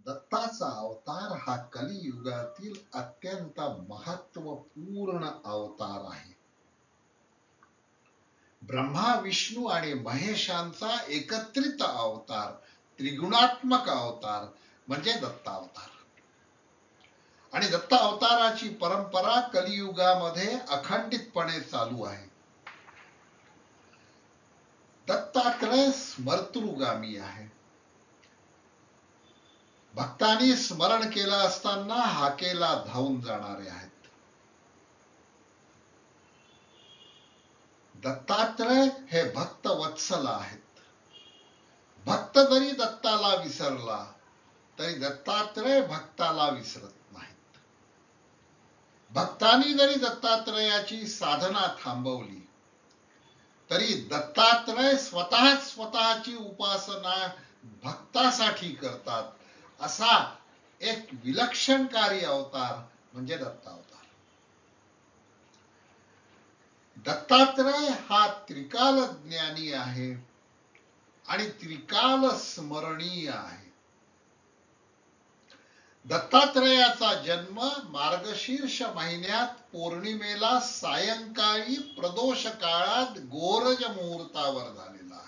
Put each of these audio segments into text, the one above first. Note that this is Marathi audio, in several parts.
दत्ताचा अवतार हा कलियुगातील अत्यंत महत्वपूर्ण अवतार आहे. ब्रह्मा, विष्णू आणि महेशांचा एकत्रित अवतार, त्रिगुणात्मक अवतार म्हणजे दत्तावतार. आणि दत्त अवताराची परंपरा कलियुगामध्ये अखंडितपणे चालू आहे. दत्तात्रय स्मर्तृगामी आहे. भक्तांनी स्मरण केलं असताना हाकेला धावून जाणारे आहेत. दत्तात्रय हे भक्त वत्सल आहेत. भक्त जरी दत्ताला विसरला तरी दत्तात्रय भक्ताला विसरत नाहीत. भक्तांनी जरी दत्तात्रयाची साधना थांबवली तरी दत्तात्रय स्वतःची उपासना भक्तासाठी करतात. असा एक विलक्षणकारी अवतार म्हणजे दत्तावतार. दत्तात्रय हा त्रिकाल ज्ञानी आहे आणि त्रिकाल स्मरणीय आहे. दत्तात्रयाचा जन्म मार्गशीर्ष महिन्यात पौर्णिमेला सायंकाळी प्रदोष काळात गोरज मुहूर्तावर झालेला आहे.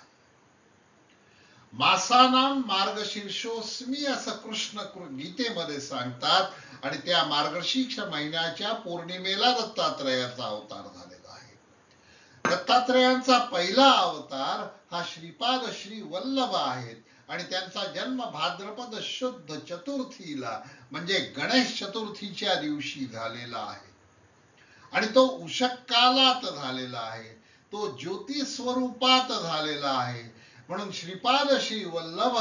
मासानाम मार्गशीर्षोस्मी असं कृष्ण गीतेमध्ये सांगतात. आणि त्या मार्गशीर्ष महिन्याच्या पौर्णिमेला दत्तात्रयाचा अवतार झालेला आहे. दत्तात्रयांचा पहिला अवतार हा श्रीपाद श्री वल्लभ आहेत आणि त्यांचा जन्म भाद्रपद शुद्ध चतुर्थीला म्हणजे गणेश चतुर्थीच्या दिवशी झालेला आहे. आणि तो उषक्कालात झालेला आहे. तो ज्योती स्वरूपात झालेला आहे. म्हणून श्रीपाद श्री वल्लभ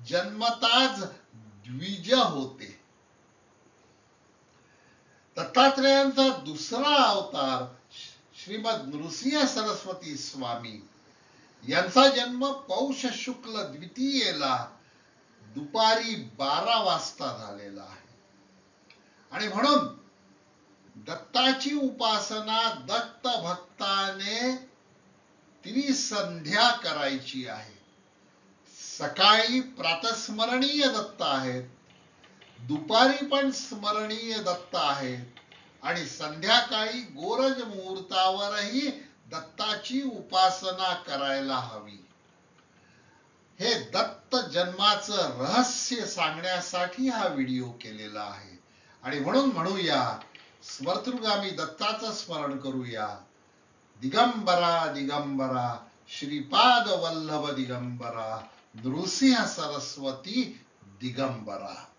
जन्मताच द्विज होते. दत्तात्रयांचा दुसरा अवतार श्रीमद नृसिंह सरस्वती स्वामी यांचा जन्म पौष शुक्ल द्वितीयेला दुपारी 12 वाजता झालेला आहे. आणि म्हणून दत्ताची उपासना दत्त भक्ताने त्रिसंध्या करायची आहे. सकाळी प्रातस्मरणीय दत्त आहेत, दुपारी पण स्मरणीय दत्त आहेत आणि संध्याकाळी गोरज मुहूर्तावरही दत्ताची उपासना करायला हवी. हे दत्त जन्माचं रहस्य सांगण्यासाठी हा व्हिडिओ केलेला आहे. आणि म्हणून म्हणूया, स्मर्तृगामी दत्ताचं स्मरण करूया. दिगंबरा दिगंबरा श्रीपाद वल्लभ दिगंबरा नृसिंह सरस्वती दिगंबरा.